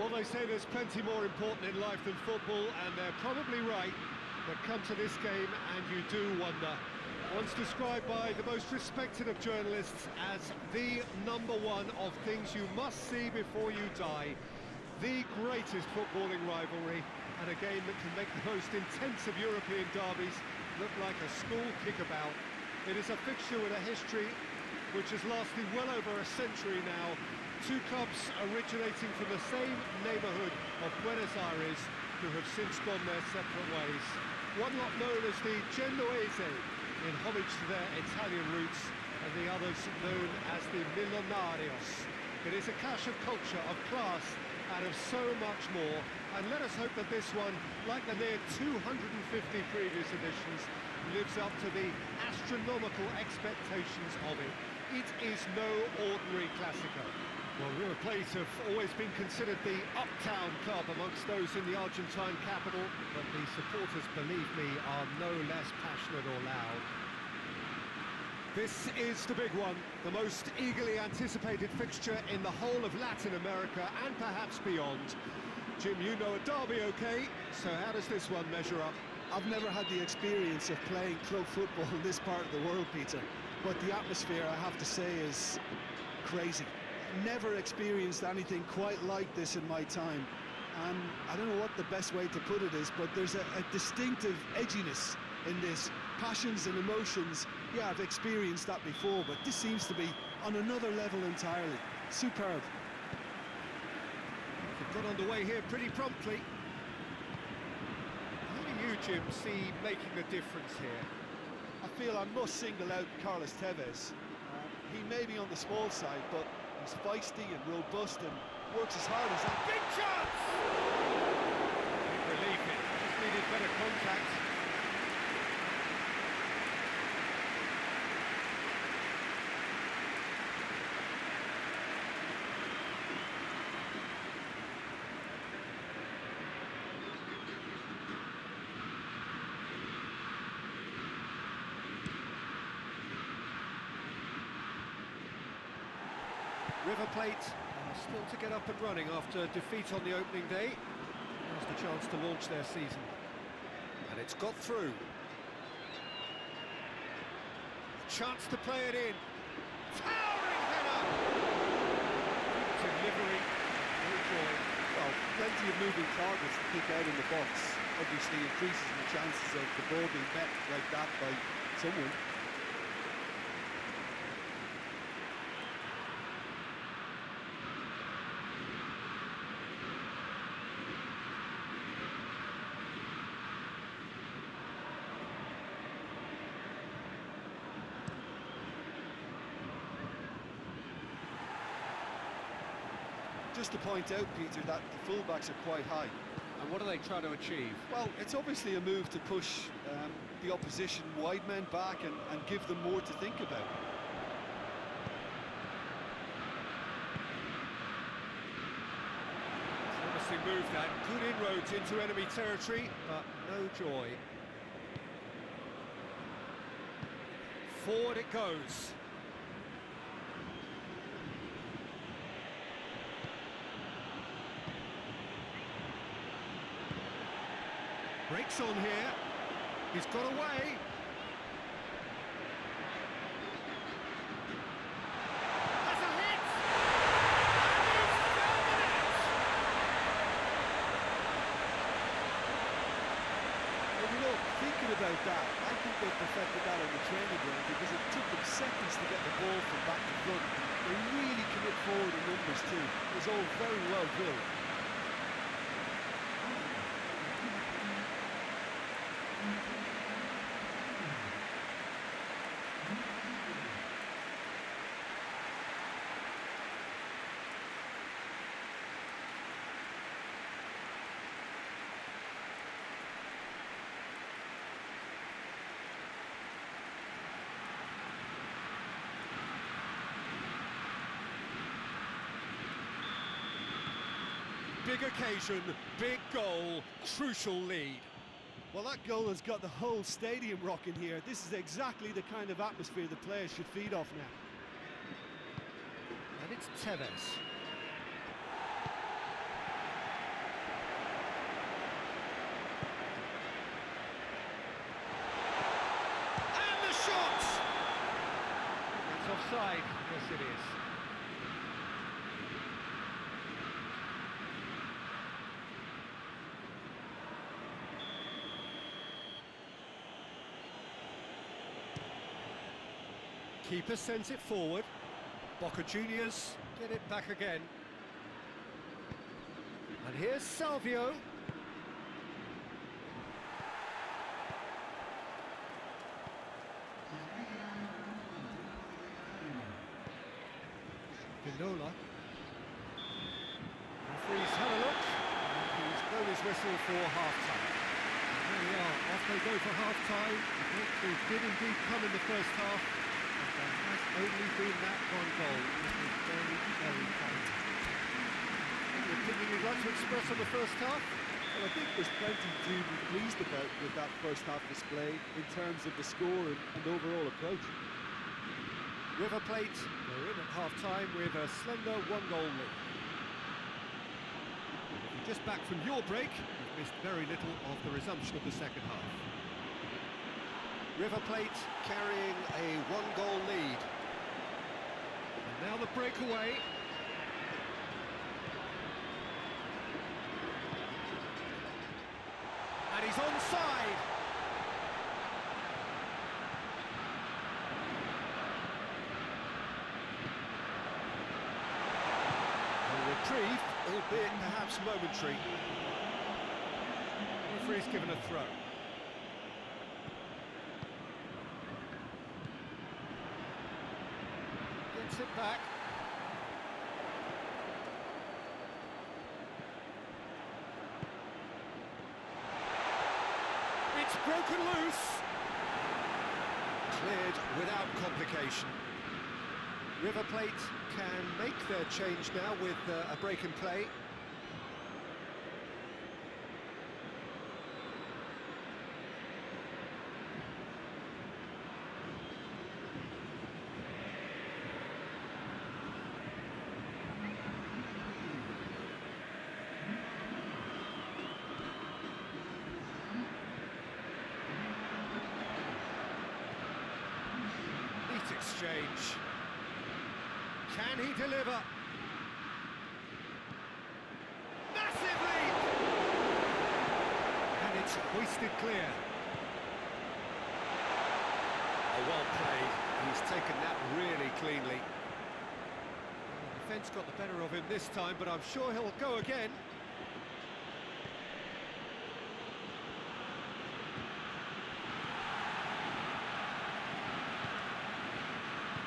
Well, they say there's plenty more important in life than football, and they're probably right. But come to this game and you do wonder. Once described by the most respected of journalists as the #1 of things you must see before you die. The greatest footballing rivalry, and a game that can make the most intense of European derbies look like a school kickabout. It is a fixture with a history which has lasted well over a century now. Two clubs originating from the same neighbourhood of Buenos Aires who have since gone their separate ways. One lot known as the Genoese, in homage to their Italian roots, and the others known as the Millonarios. It is a clash of culture, of class, and of so much more. And let us hope that this one, like the near 250 previous editions, lives up to the astronomical expectations of it. It is no ordinary Clasico. Well, River Plate have always been considered the uptown club amongst those in the Argentine capital, but the supporters, believe me, are no less passionate or loud. This is the big one, the most eagerly anticipated fixture in the whole of Latin America and perhaps beyond. Jim, you know a derby, okay? So how does this one measure up? I've never had the experience of playing club football in this part of the world, Peter, but the atmosphere, I have to say, is crazy. Never experienced anything quite like this in my time, and I don't know what the best way to put it is, but there's a distinctive edginess in this. Passions and emotions, yeah, I've experienced that before, but this seems to be on another level entirely. Superb. We've got underway here pretty promptly. Who do you, Jim, see making the difference here? I feel I must single out Carlos Tevez. He may be on the small side, but he's feisty and robust and works as hard as that. Big chance! Big relief, it just needed better contact. River Plate still to get up and running after defeat on the opening day. Now's the chance to launch their season. And it's got through. Chance to play it in. Towering header! Delivery, no joy. Well, plenty of moving targets to kick out in the box. Obviously increases the chances of the ball being met like that by someone. Just to point out, Peter, that the fullbacks are quite high. And what are they trying to achieve? Well, it's obviously a move to push the opposition wide men back and give them more to think about. Obviously moved that. Good inroads into enemy territory, but no joy. Forward it goes. Breaks on here. He's got away. Has a hit! And he's dominant! Well, you know, thinking about that, I think they perfected that on the training ground because it took them seconds to get the ball from back to front. They really commit forward in numbers too. It was all very well drilled. Big occasion, big goal, crucial lead. Well, that goal has got the whole stadium rocking here. This is exactly the kind of atmosphere the players should feed off now. And it's Tevez. offside. Yes, it is. Keeper sends it forward. Boca Juniors get it back again. And here's Salvio. Vinola. Referee's had a look, and he's blown his whistle for half-time. There we are, off they go for half-time. I think they did indeed come in the first half, but there has only been that one goal. It is very, very tight. Any opinion you'd like to express on the first half? Well, I think there's plenty to be pleased about with that first half display in terms of the score and overall approach. River Plate, they're in at half-time with a slender one-goal lead. If you're just back from your break, you've missed very little of the resumption of the second half. River Plate carrying a one-goal lead. And now the breakaway. And he's onside. Reprieve, albeit perhaps momentary. Referee's given a throw. Gets it back. It's broken loose. Cleared without complication. River Plate can make their change now with a break in play. Neat exchange. Can he deliver? Massive lead! And it's hoisted clear. Oh, well played. He's taken that really cleanly. The defence got the better of him this time, but I'm sure he'll go again.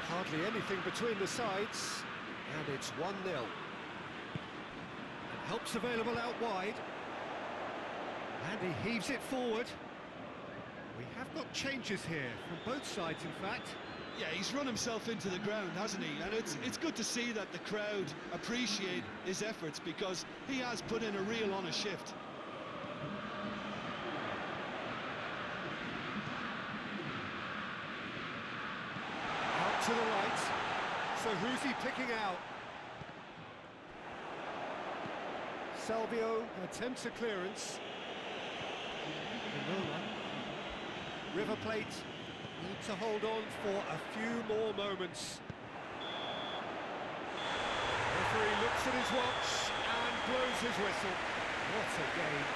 Hardly anything between the sides, and it's 1-0. And help's available out wide. And he heaves it forward. We have got changes here, from both sides in fact. Yeah, he's run himself into the ground, hasn't he? And it's good to see that the crowd appreciate his efforts, because he has put in a real honest shift. To the right, so who's he picking out? Salvio attempts a clearance. River Plate need to hold on for a few more moments. Referee looks at his watch and blows his whistle. What a game.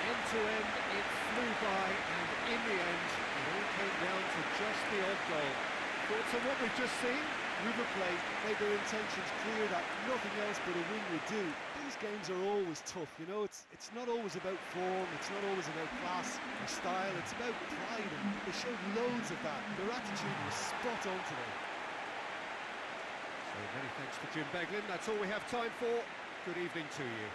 End to end, it flew by, and in the end, it all came down to just the odd goal. Thoughts on what we've just seen? River Plate made their intentions clear that nothing else but a win would do. These games are always tough, you know, it's not always about form, it's not always about class or style, it's about pride, and they showed loads of that. Their attitude was spot on today. So many thanks to Jim Beglin, that's all we have time for. Good evening to you.